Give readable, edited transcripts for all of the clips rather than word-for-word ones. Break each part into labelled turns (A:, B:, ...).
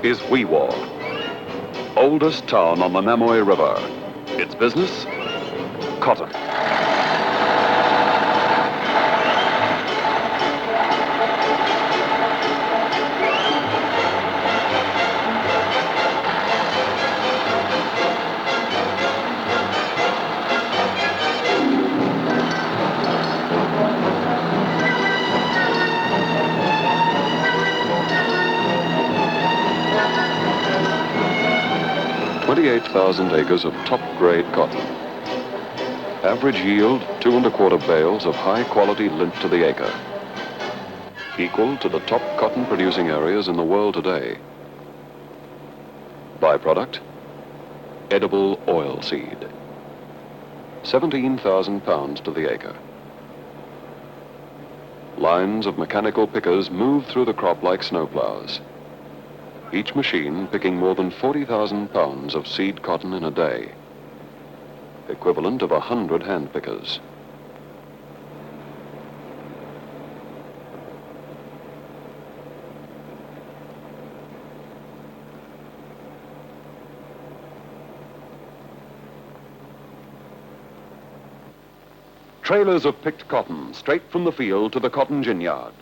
A: is Wee Waa, oldest town on the Namoi River. Its business? Cotton. 28,000 acres of top-grade cotton. Average yield, 2 1/4 bales of high-quality lint to the acre. Equal to the top cotton-producing areas in the world today. Byproduct, edible oil seed. 17,000 pounds to the acre. Lines of mechanical pickers move through the crop like snowplows. Each machine picking more than 40,000 pounds of seed cotton in a day, equivalent of 100 hand pickers. Trailers of picked cotton straight from the field to the cotton gin yard.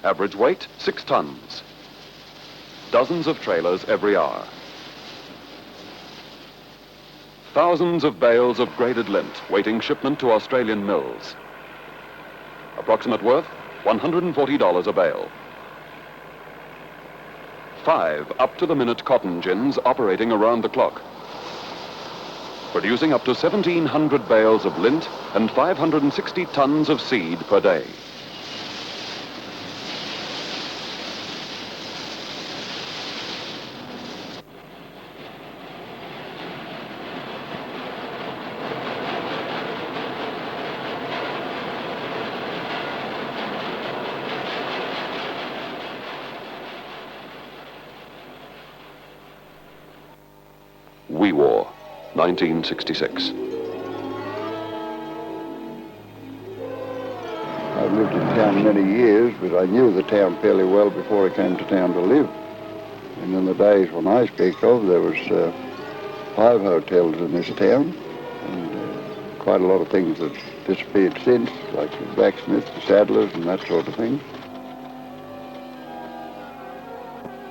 A: Average weight, 6 tons. Dozens of trailers every hour. Thousands of bales of graded lint waiting shipment to Australian mills. Approximate worth, $140 a bale. 5 up-to-the-minute cotton gins operating around the clock, producing up to 1,700 bales of lint and 560 tons of seed per day. Wee Waa, 1966.
B: I've lived in town many years, but I knew the town fairly well before I came to town to live. And in the days when I speak of, there was 5 hotels in this town, and quite a lot of things that disappeared since, like the blacksmiths, the saddlers, and that sort of thing.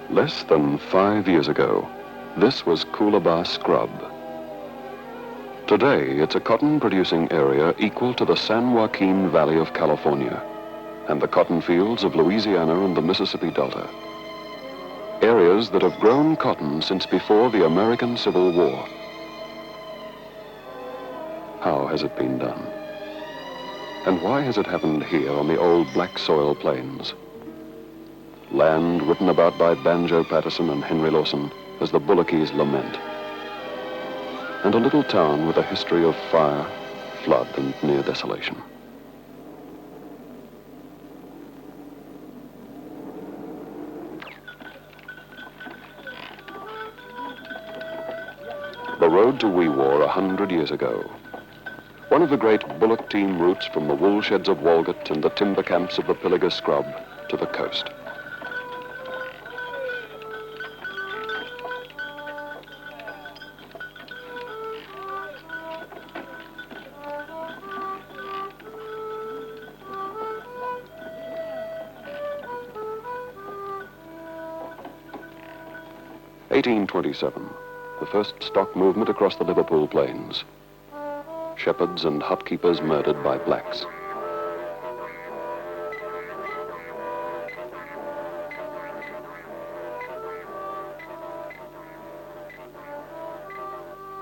A: Less than 5 years ago, this was Coolabah Scrub. Today, it's a cotton-producing area equal to the San Joaquin Valley of California and the cotton fields of Louisiana and the Mississippi Delta. Areas that have grown cotton since before the American Civil War. How has it been done? And why has it happened here on the old black soil plains? Land written about by Banjo Patterson and Henry Lawson as the Bullockys lament. And a little town with a history of fire, flood, and near desolation. The road to Wee Waa 100 years ago. One of the great bullock team routes from the wool sheds of Walgett and the timber camps of the Pilliga Scrub to the coast. (1827), the first stock movement across the Liverpool plains. Shepherds and hut keepers murdered by blacks.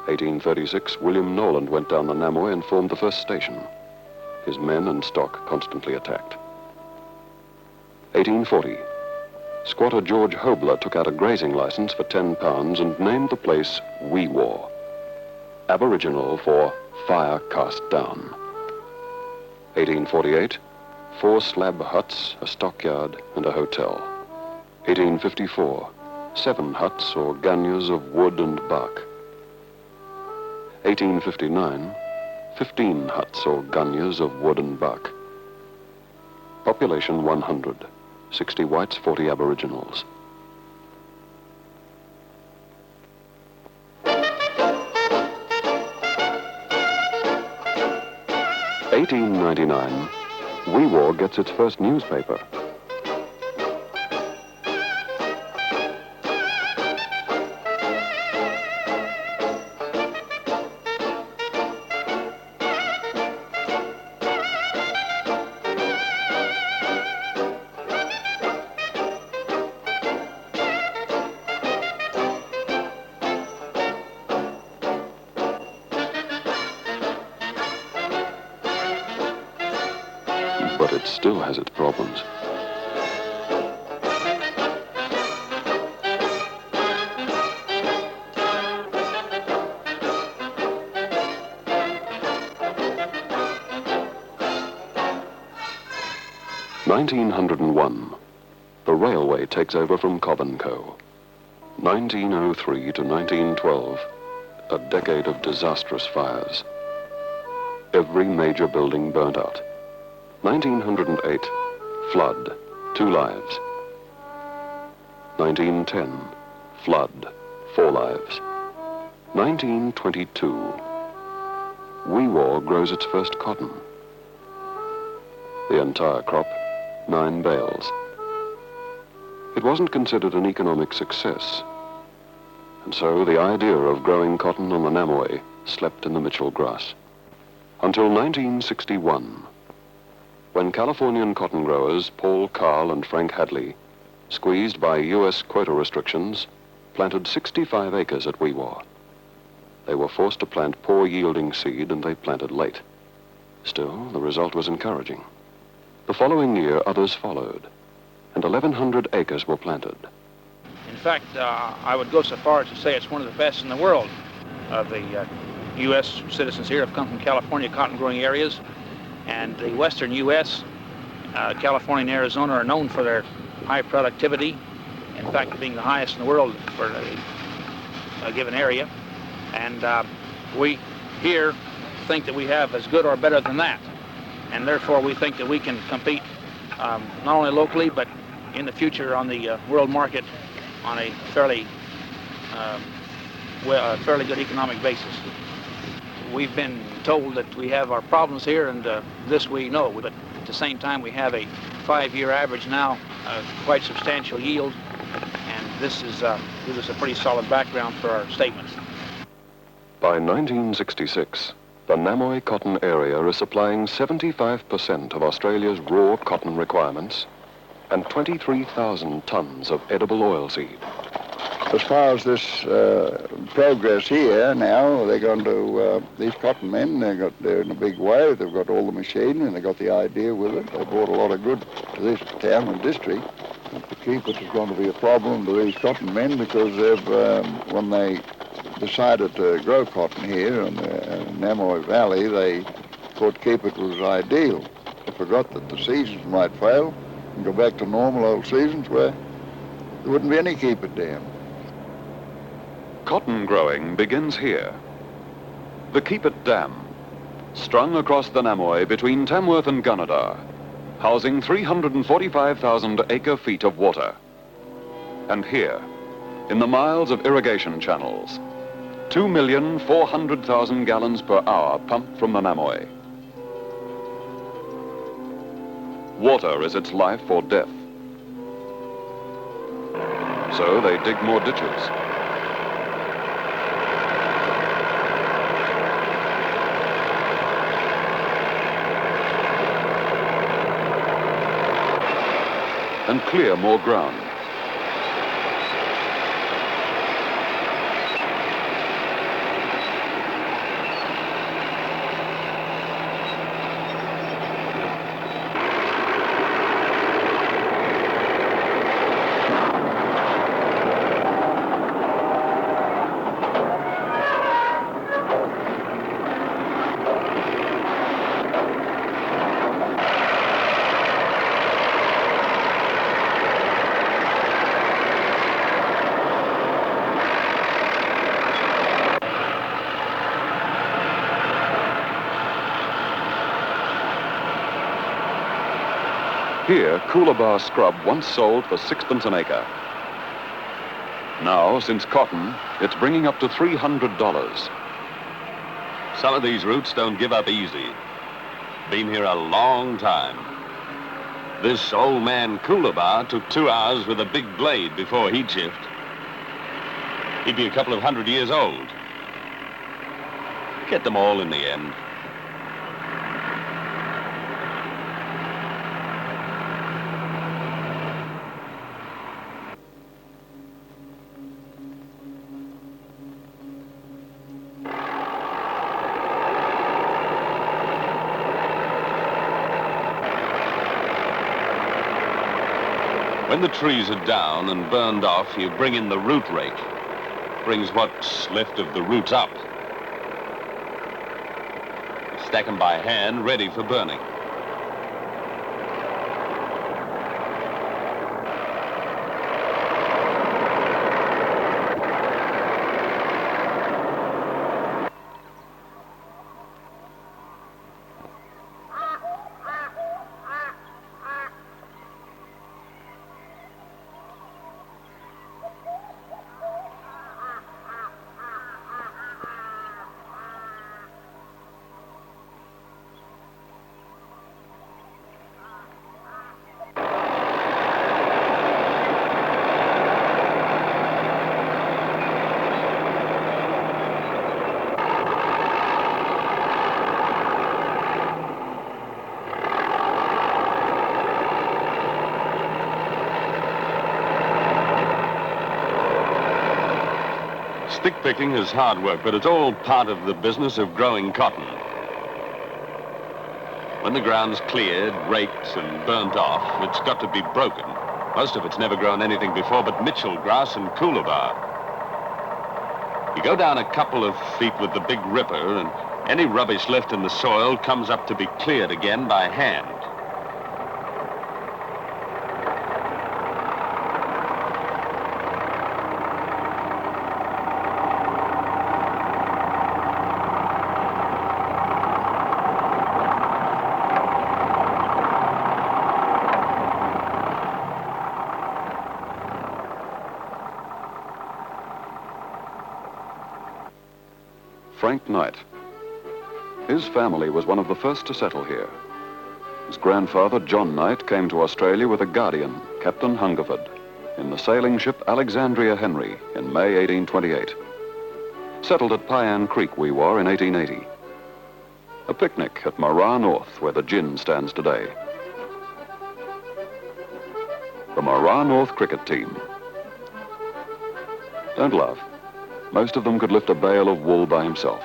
A: (1836), William Noland went down the Namoi and formed the first station. His men and stock constantly attacked. 1840, squatter George Hobler took out a grazing license for £10 and named the place Wee Waa, Aboriginal for fire cast down. 1848, 4 slab huts, a stockyard, and a hotel. 1854, 7 huts or gunyahs of wood and bark. 1859, 15 huts or gunyahs of wood and bark. Population 100. 60 whites, 40 aboriginals. 1899, Wee Waa gets its first newspaper. But it still has its problems. (1901), the railway takes over from Cobb & Co. 1903 to 1912, a decade of disastrous fires. Every major building burnt out. 1908, flood, 2 lives. 1910, flood, 4 lives. 1922, Wee Waa grows its first cotton. The entire crop, 9 bales. It wasn't considered an economic success, and so the idea of growing cotton on the Namoi slept in the Mitchell grass. Until 1961, when Californian cotton growers Paul Carl and Frank Hadley, squeezed by U.S. quota restrictions, planted 65 acres at Wee Waa. They were forced to plant poor-yielding seed, and they planted late. Still, the result was encouraging. The following year, others followed, and 1,100 acres were planted.
C: In fact, I would go so far as to say it's one of the best in the world. The U.S. citizens here have come from California cotton-growing areas, and the western U.S., California and Arizona, are known for their high productivity, in fact being the highest in the world for a given area. And we here think that we have as good or better than that. And therefore we think that we can compete not only locally, but in the future on the world market on a fairly good economic basis. We've been told that we have our problems here, and this we know, but at the same time we have a 5-year average now, quite substantial yield, and this is gives us a pretty solid background for our statements.
A: By 1966, the Namoi cotton area is supplying 75% of Australia's raw cotton requirements and 23,000 tons of edible oilseed.
B: As far as this progress here now, they're going to, these cotton men, they're in a big way, they've got all the machinery and they've got the idea with it. They brought a lot of good to this town and district. And to keep it is going to be a problem to these cotton men, because they've, when they decided to grow cotton here in the Namoi Valley, they thought keep it was ideal. They forgot that the seasons might fail and go back to normal old seasons where there wouldn't be any keep it dam.
A: Cotton growing begins here. The Keep It Dam, strung across the Namoi between Tamworth and Gunnedah, housing 345,000 acre-feet of water. And here, in the miles of irrigation channels, 2,400,000 gallons per hour pumped from the Namoi. Water is its life or death. So they dig more ditches. And clear more ground. Here, Coolabah scrub once sold for 6pence an acre. Now, since cotton, it's bringing up to $300.
D: Some of these roots don't give up easy. been here a long time. This old man Coolabah took 2 hours with a big blade before he'd shift. He'd be a couple of 100 years old. Get them all in the end. When the trees are down and burned off, you bring in the root rake. Brings what's left of the roots up. Stack them by hand, ready for burning. Stick picking is hard work, but it's all part of the business of growing cotton. When the ground's cleared, raked, and burnt off, it's got to be broken. Most of it's never grown anything before but Mitchell grass and Coolabah. You go down a couple of feet with the big ripper, and any rubbish left in the soil comes up to be cleared again by hand.
A: Frank Knight. His family was one of the first to settle here. His grandfather, John Knight, came to Australia with a guardian, Captain Hungerford, in the sailing ship Alexandria Henry in May 1828. Settled at Pyan Creek, Wee Waa, in 1880. A picnic at Marra North, where the gin stands today. The Marra North cricket team. Don't laugh. Most of them could lift a bale of wool by himself.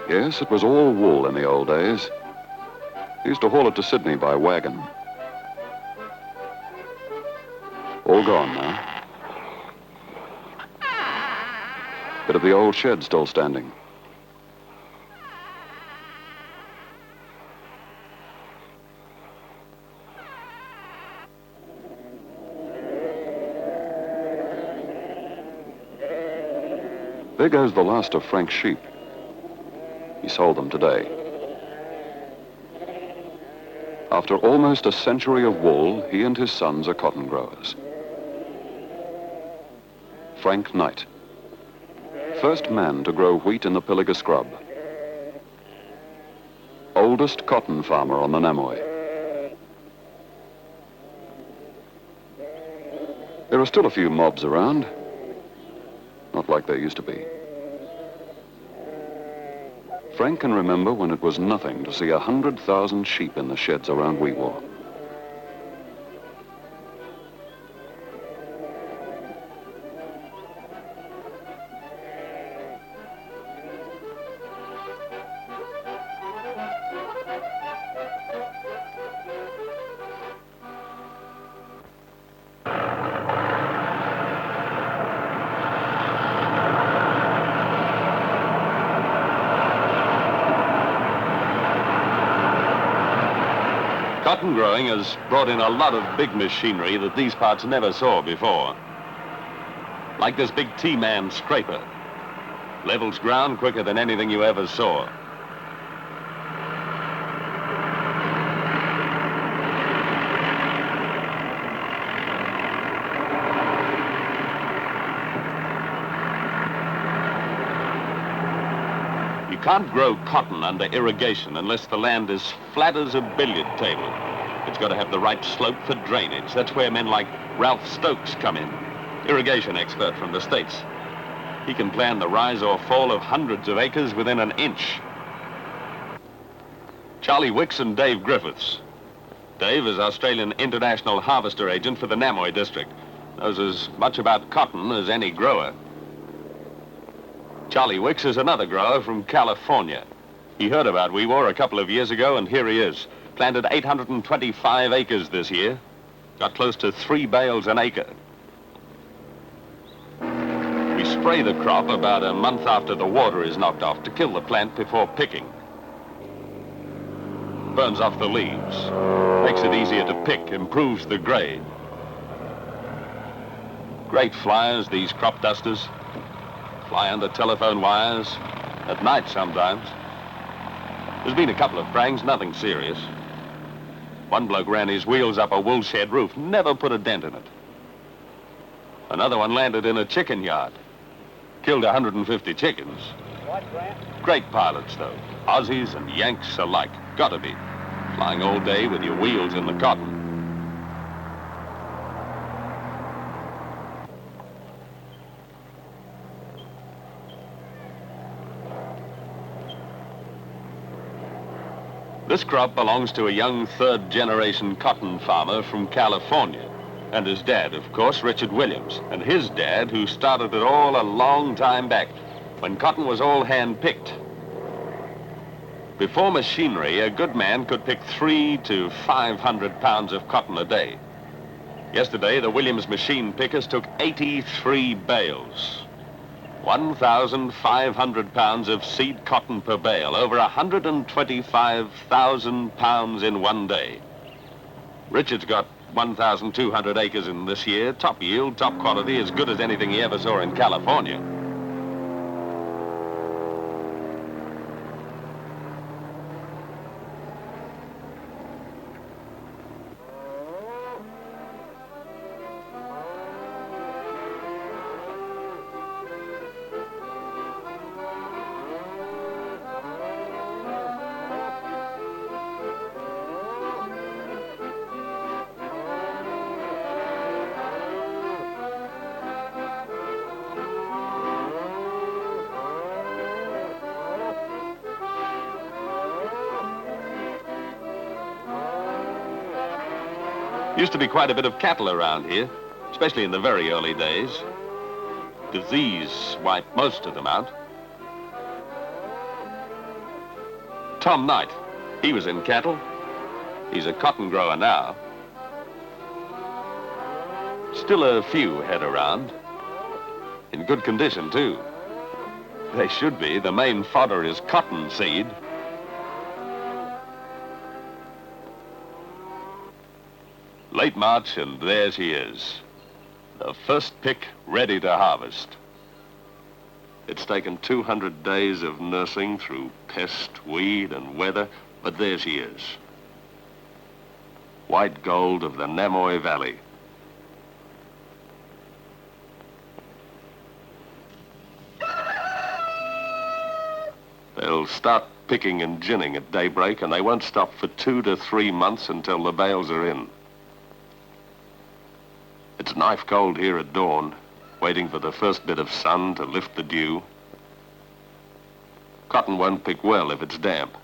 A: Yes, it was all wool in the old days. He used to haul it to Sydney by wagon. All gone now. Bit of the old shed still standing. There goes the last of Frank's sheep. He sold them today. After almost a century of wool, he and his sons are cotton growers. Frank Knight, first man to grow wheat in the Pilliga scrub. Oldest cotton farmer on the Namoi. There are still a few mobs around. Not like there used to be. Frank can remember when it was nothing to see 100,000 sheep in the sheds around Wee Waa.
D: Cotton growing has brought in a lot of big machinery that these parts never saw before. Like this big T-man scraper. Levels ground quicker than anything you ever saw. You can't grow cotton under irrigation unless the land is flat as a billiard table. It's got to have the right slope for drainage. That's where men like Ralph Stokes come in, irrigation expert from the States. He can plan the rise or fall of hundreds of acres within an inch. Charlie Wicks and Dave Griffiths. Dave is Australian International Harvester Agent for the Namoi district. Knows as much about cotton as any grower. Charlie Wicks is another grower from California. He heard about Wee Waa a couple of years ago, and here he is. Planted 825 acres this year. Got close to 3 bales an acre. We spray the crop about a month after the water is knocked off to kill the plant before picking. Burns off the leaves, makes it easier to pick, improves the grade. Great flyers, these crop dusters. Fly under telephone wires, at night sometimes. There's been a couple of pranks, nothing serious. One bloke ran his wheels up a wool shed roof, never put a dent in it. Another one landed in a chicken yard, killed 150 chickens. Great pilots, though, Aussies and Yanks alike, gotta be. Flying all day with your wheels in the cotton. This crop belongs to a young third-generation cotton farmer from California. And his dad, of course, Richard Williams. And his dad, who started it all a long time back, when cotton was all hand-picked. Before machinery, a good man could pick 300 to 500 pounds of cotton a day. Yesterday, the Williams machine pickers took 83 bales. 1,500 pounds of seed cotton per bale, over 125,000 pounds in one day. Richard's got 1,200 acres in this year, top yield, top quality, as good as anything he ever saw in California. Used to be quite a bit of cattle around here, especially in the very early days. Disease wiped most of them out. Tom Knight, he was in cattle. He's a cotton grower now. Still a few head around. In good condition, too. They should be. The main fodder is cottonseed. Late March, and there she is. The first pick ready to harvest. It's taken 200 days of nursing through pest, weed, and weather, but there she is. White gold of the Namoi Valley. They'll start picking and ginning at daybreak, and they won't stop for 2 to 3 months until the bales are in. It's knife cold here at dawn, waiting for the first bit of sun to lift the dew. Cotton won't pick well if it's damp.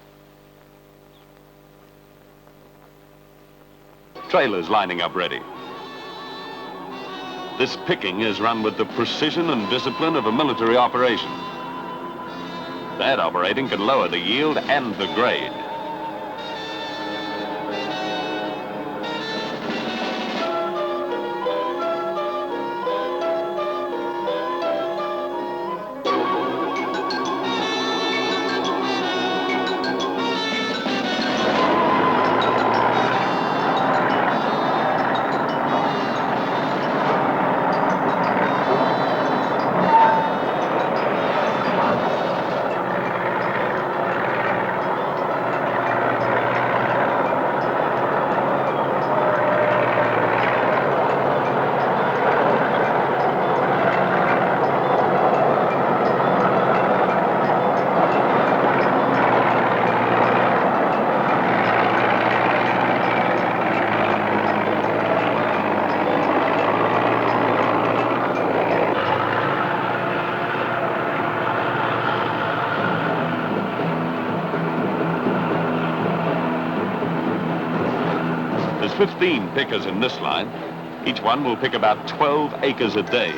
D: Trailers lining up ready. This picking is run with the precision and discipline of a military operation. That operating can lower the yield and the grade. 15 pickers in this line. Each one will pick about 12 acres a day.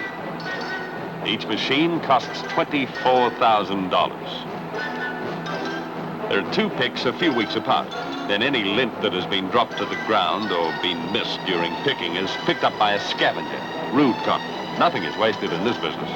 D: Each machine costs $24,000. There are 2 picks a few weeks apart. Then any lint that has been dropped to the ground or been missed during picking is picked up by a scavenger, rude cotton. Nothing is wasted in this business.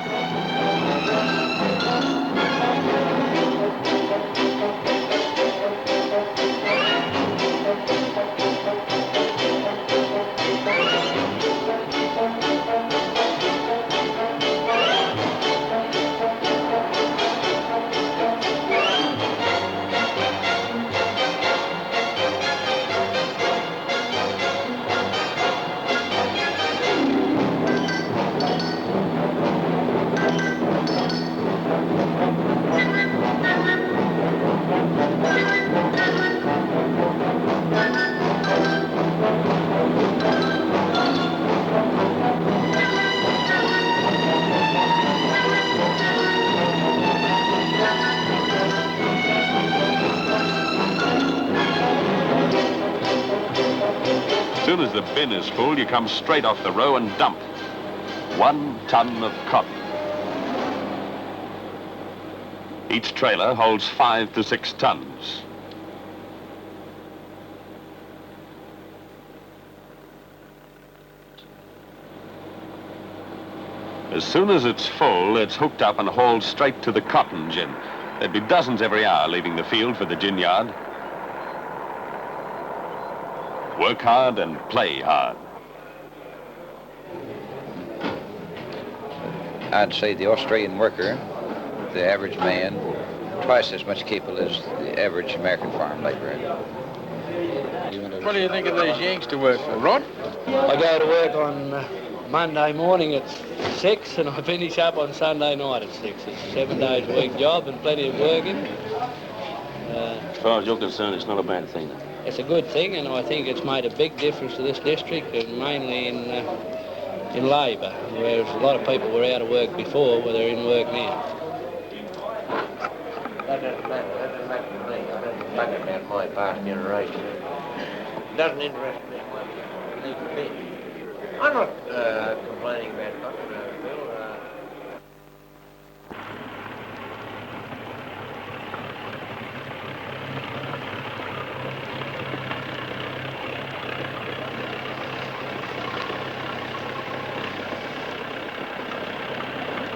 D: As soon as the bin is full, you come straight off the row and dump 1 ton of cotton. Each trailer holds 5 to 6 tons. As soon as it's full, it's hooked up and hauled straight to the cotton gin. There'd be dozens every hour leaving the field for the gin yard. Work hard and play hard.
E: I'd say the Australian worker, the average man, twice as much capable as the average American farm laborer.
F: What do you think of these Yanks to work for, Rod?
G: I go to work on Monday morning at 6 and I finish up on Sunday night at 6. It's a 7 days a week job and plenty of working.
H: As far as you're concerned, it's not a bad thing.
G: It's a good thing, and I think it's made a big difference to this district, and mainly in labour, whereas a lot of people were out of work before, where they're in work now.
I: That doesn't matter to me. I don't bug about my past generation. It doesn't interest me much. I'm not complaining about cotton, Bill.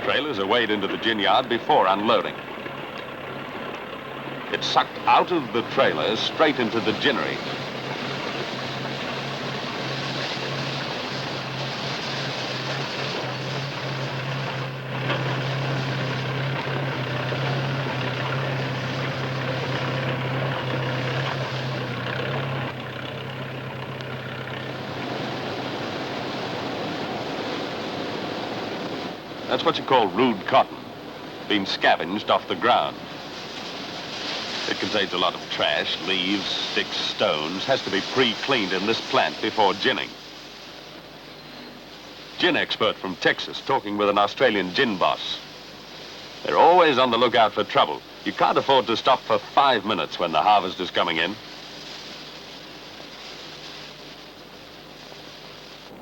D: Trailers are weighed into the gin yard before unloading. It's sucked out of the trailers straight into the ginnery. That's what you call rude cotton, being scavenged off the ground. It contains a lot of trash, leaves, sticks, stones, has to be pre-cleaned in this plant before ginning. Gin expert from Texas talking with an Australian gin boss. They're always on the lookout for trouble. You can't afford to stop for 5 minutes when the harvest is coming in.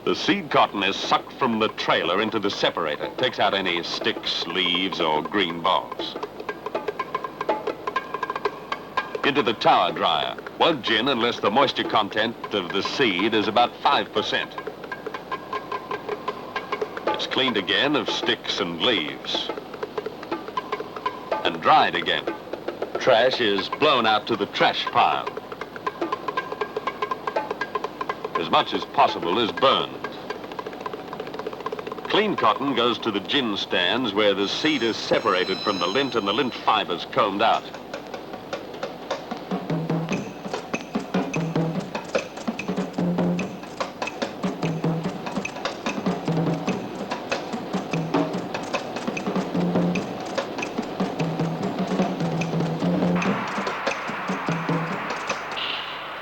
D: The seed cotton is sucked from the trailer into the separator. Takes out any sticks, leaves, or green balls. Into the tower dryer. Won't gin unless the moisture content of the seed is about 5%. It's cleaned again of sticks and leaves. And dried again. Trash is blown out to the trash pile. As much as possible is burned. Clean cotton goes to the gin stands where the seed is separated from the lint and the lint fibers combed out.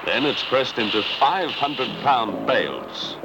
D: Then it's pressed into 500-pound bales.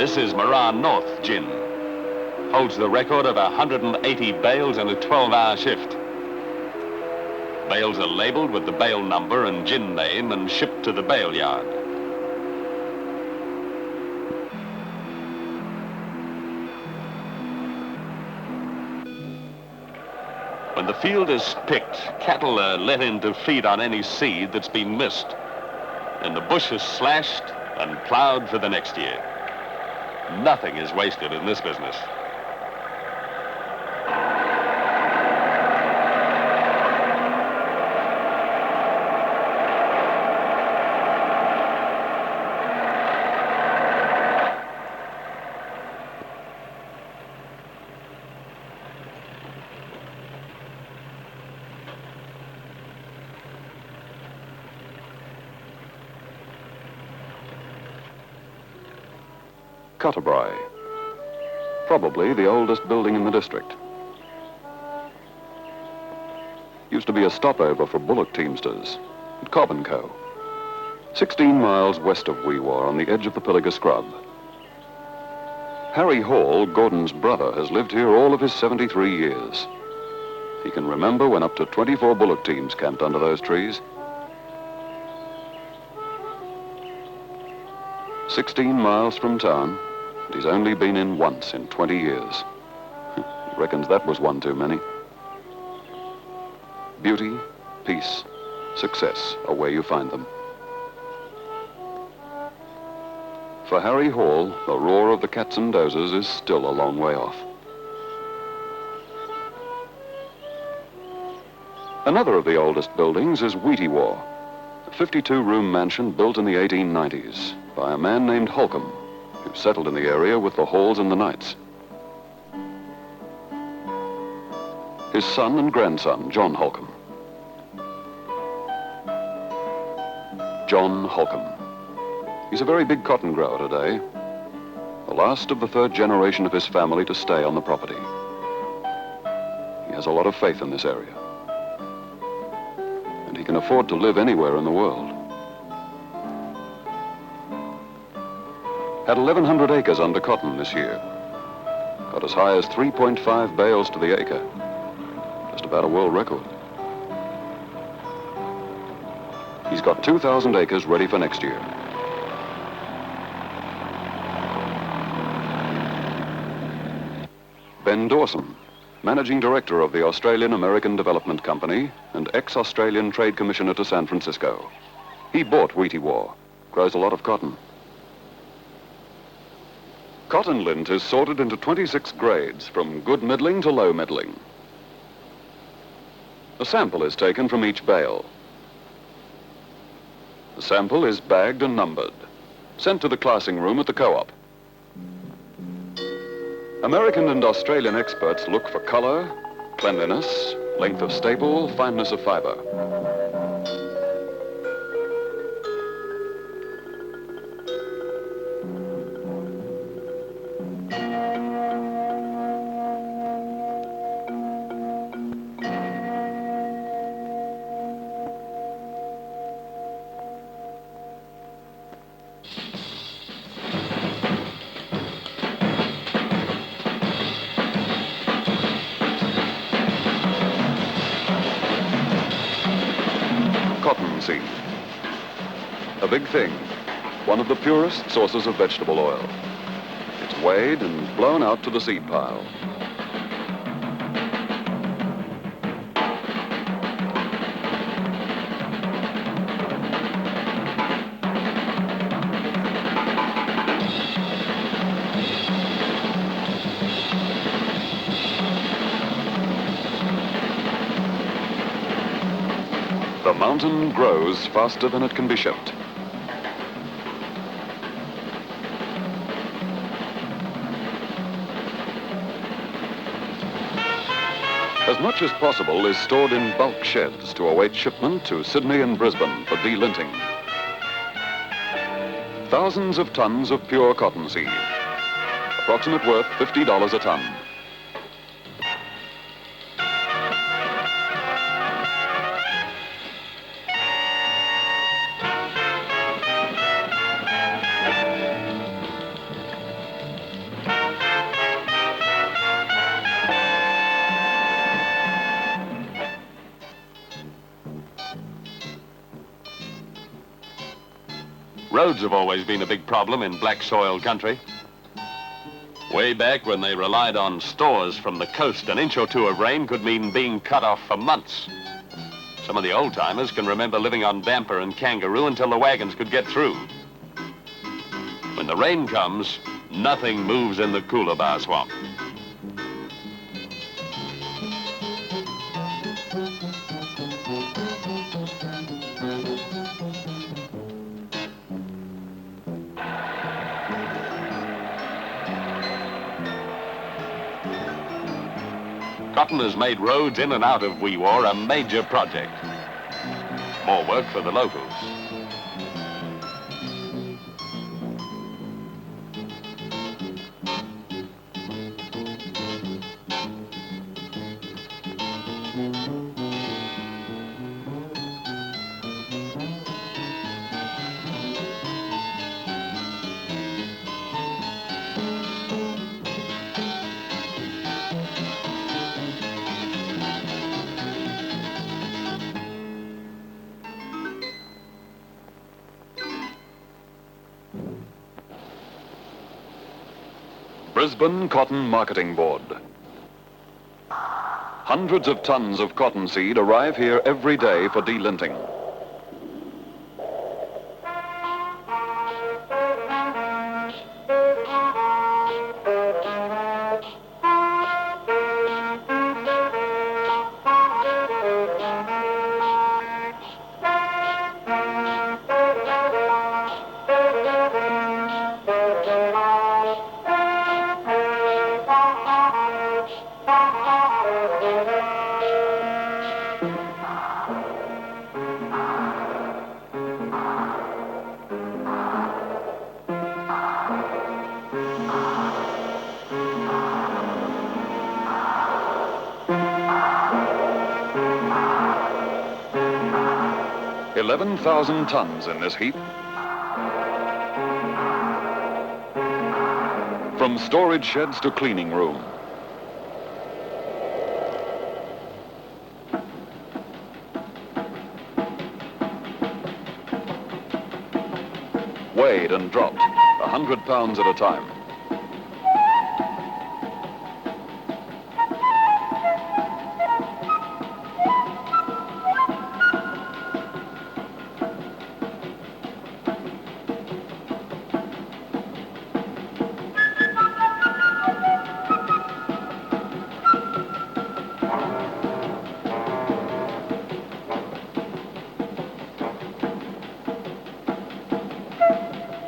D: This is Moran North gin. Holds the record of 180 bales in a 12-hour shift. Bales are labeled with the bale number and gin name and shipped to the bale yard. When the field is picked, cattle are let in to feed on any seed that's been missed. And the bush is slashed and plowed for the next year. Nothing is wasted in this business.
A: Cutterbry, probably the oldest building in the district. Used to be a stopover for bullock teamsters at Cobb & Co. 16 miles west of Wee Waa on the edge of the Pilliga Scrub. Harry Hall, Gordon's brother, has lived here all of his 73 years. He can remember when up to 24 bullock teams camped under those trees. 16 miles from town, and he's only been in once in 20 years. He reckons that was one too many. Beauty, peace, success are where you find them. For Harry Hall, the roar of the cats and dozers is still a long way off. Another of the oldest buildings is Wee Waa, a 52-room mansion built in the 1890s by a man named Holcomb, who settled in the area with the Halls and the Knights. His son and grandson, John Holcomb. John Holcomb. He's a very big cotton grower today, the last of the third generation of his family to stay on the property. He has a lot of faith in this area, and he can afford to live anywhere in the world. Had 1,100 acres under cotton this year. Got as high as 3.5 bales to the acre. Just about a world record. He's got 2,000 acres ready for next year. Ben Dawson, Managing Director of the Australian-American Development Company and ex-Australian Trade Commissioner to San Francisco. He bought Wee Waa, grows a lot of cotton. Cotton lint is sorted into 26 grades, from good middling to low middling. A sample is taken from each bale. The sample is bagged and numbered, sent to the classing room at the co-op. American and Australian experts look for color, cleanliness, length of staple, fineness of fiber. Cottonseed. A big thing, one of the purest sources of vegetable oil. It's weighed and blown out to the seed pile. The mountain grows faster than it can be shipped. As much as possible is stored in bulk sheds to await shipment to Sydney and Brisbane for delinting. Thousands of tons of pure cottonseed, approximate worth $50 a ton.
D: Roads have always been a big problem in black soil country. Way back when they relied on stores from the coast, an inch or two of rain could mean being cut off for months. Some of the old-timers can remember living on damper and kangaroo until the wagons could get through. When the rain comes, nothing moves in the Coolabah swamp. Cotton has made roads in and out of Wee Waa a major project. More work for the locals.
A: Brisbane Cotton Marketing Board. Hundreds of tons of cottonseed arrive here every day for delinting. $11,000 tons in this heap. From storage sheds to cleaning room. Weighed and dropped, 100 pounds at a time.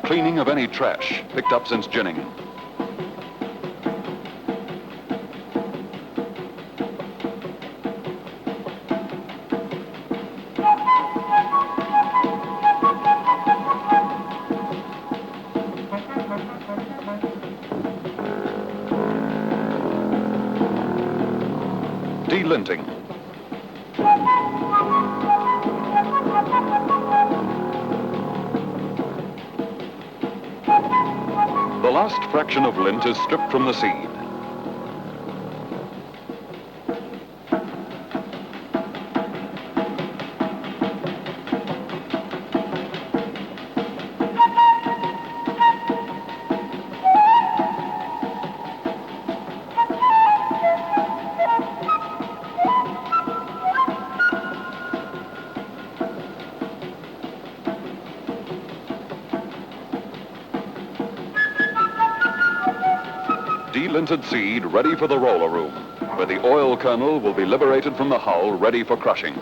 A: Cleaning of any trash picked up since ginning. Delinting. The last fraction of lint is stripped from the seed. Delinted seed ready for the roller room, where the oil kernel will be liberated from the hull, ready for crushing.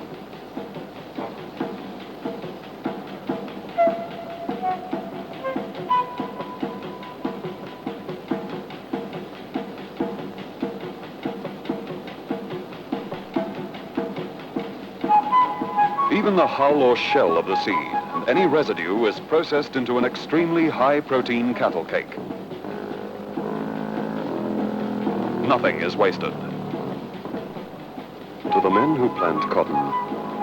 A: Even the hull or shell of the seed and any residue is processed into an extremely high-protein cattle cake. Nothing is wasted. To the men who plant cotton,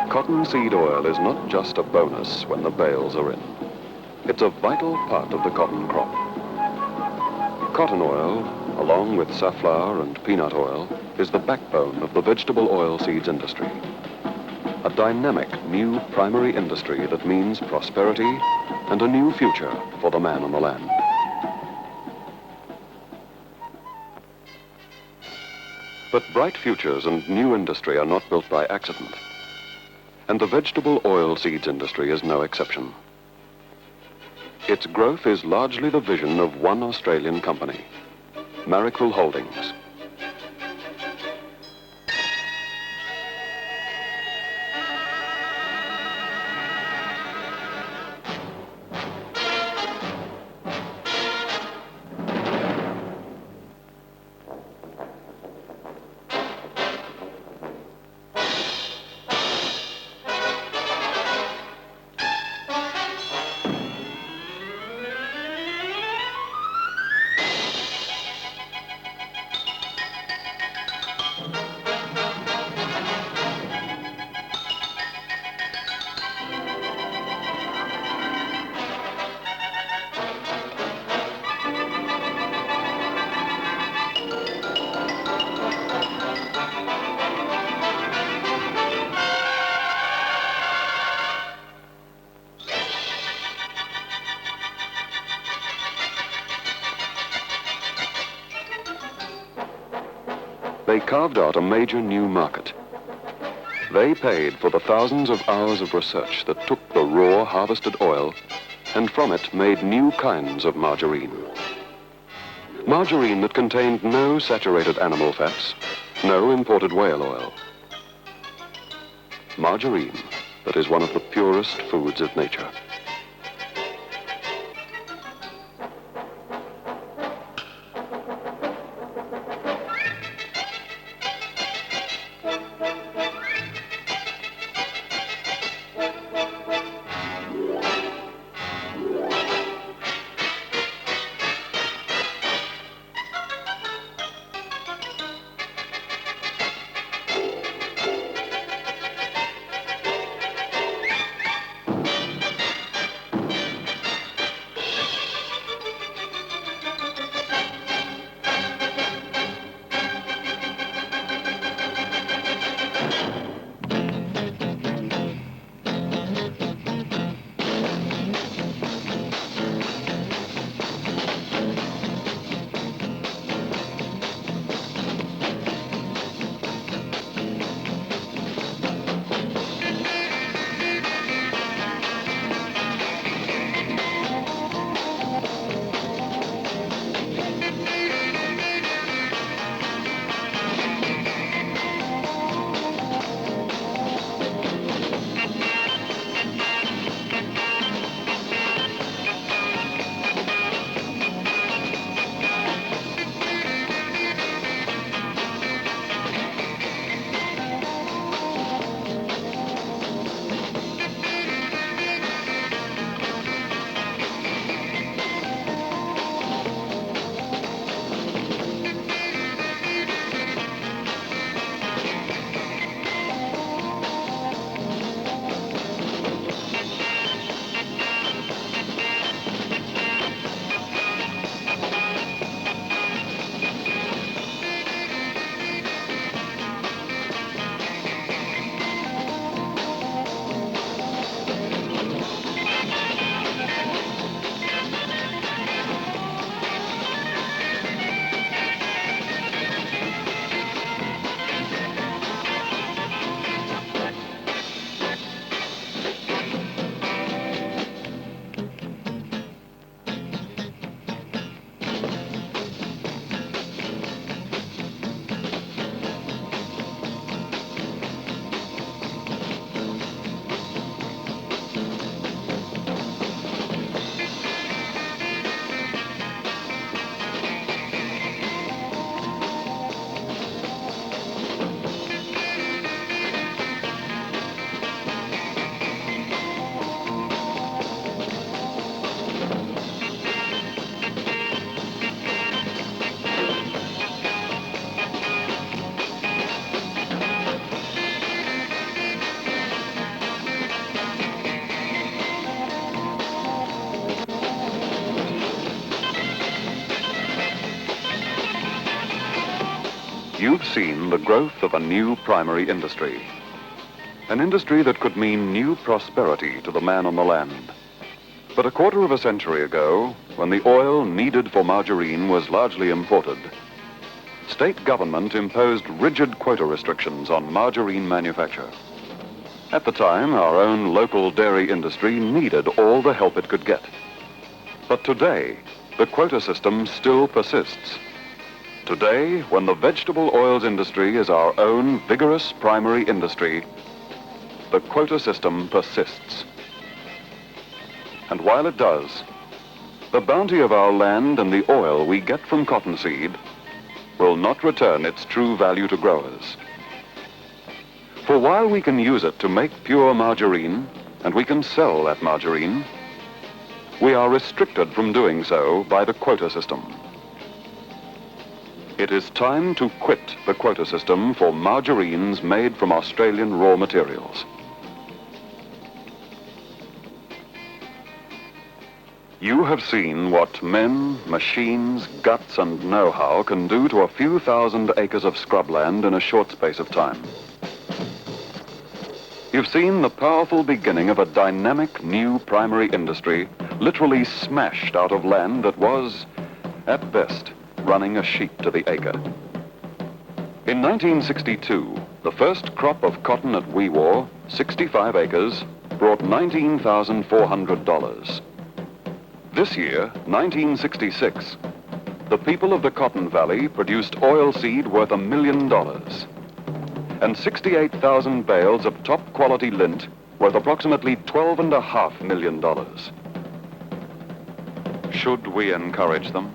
A: cottonseed oil is not just a bonus when the bales are in. It's a vital part of the cotton crop. Cotton oil, along with safflower and peanut oil, is the backbone of the vegetable oilseeds industry. A dynamic new primary industry that means prosperity and a new future for the man on the land. But bright futures and new industry are not built by accident. And the vegetable oil seeds industry is no exception. Its growth is largely the vision of one Australian company, Marrickville Holdings. They carved out a major new market. They paid for the thousands of hours of research that took the raw harvested oil and from it made new kinds of margarine. Margarine that contained no saturated animal fats, no imported whale oil. Margarine that is one of the purest foods of nature. You've seen the growth of a new primary industry. An industry that could mean new prosperity to the man on the land. But a quarter of a century ago, when the oil needed for margarine was largely imported, state government imposed rigid quota restrictions on margarine manufacture. At the time, our own local dairy industry needed all the help it could get. But today, the quota system still persists. Today, when the vegetable oils industry is our own vigorous primary industry, the quota system persists. And while it does, the bounty of our land and the oil we get from cottonseed will not return its true value to growers. For while we can use it to make pure margarine, and we can sell that margarine, we are restricted from doing so by the quota system. It is time to quit the quota system for margarines made from Australian raw materials. You have seen what men, machines, guts, and know-how can do to a few thousand acres of scrubland in a short space of time. You've seen the powerful beginning of a dynamic new primary industry literally smashed out of land that was, at best, running a sheep to the acre. In 1962, the first crop of cotton at Wee Waa, 65 acres, brought $19,400. This year, 1966, the people of the Cotton Valley produced oilseed worth $1 million and 68,000 bales of top-quality lint worth approximately $12.5 million. Should we encourage them?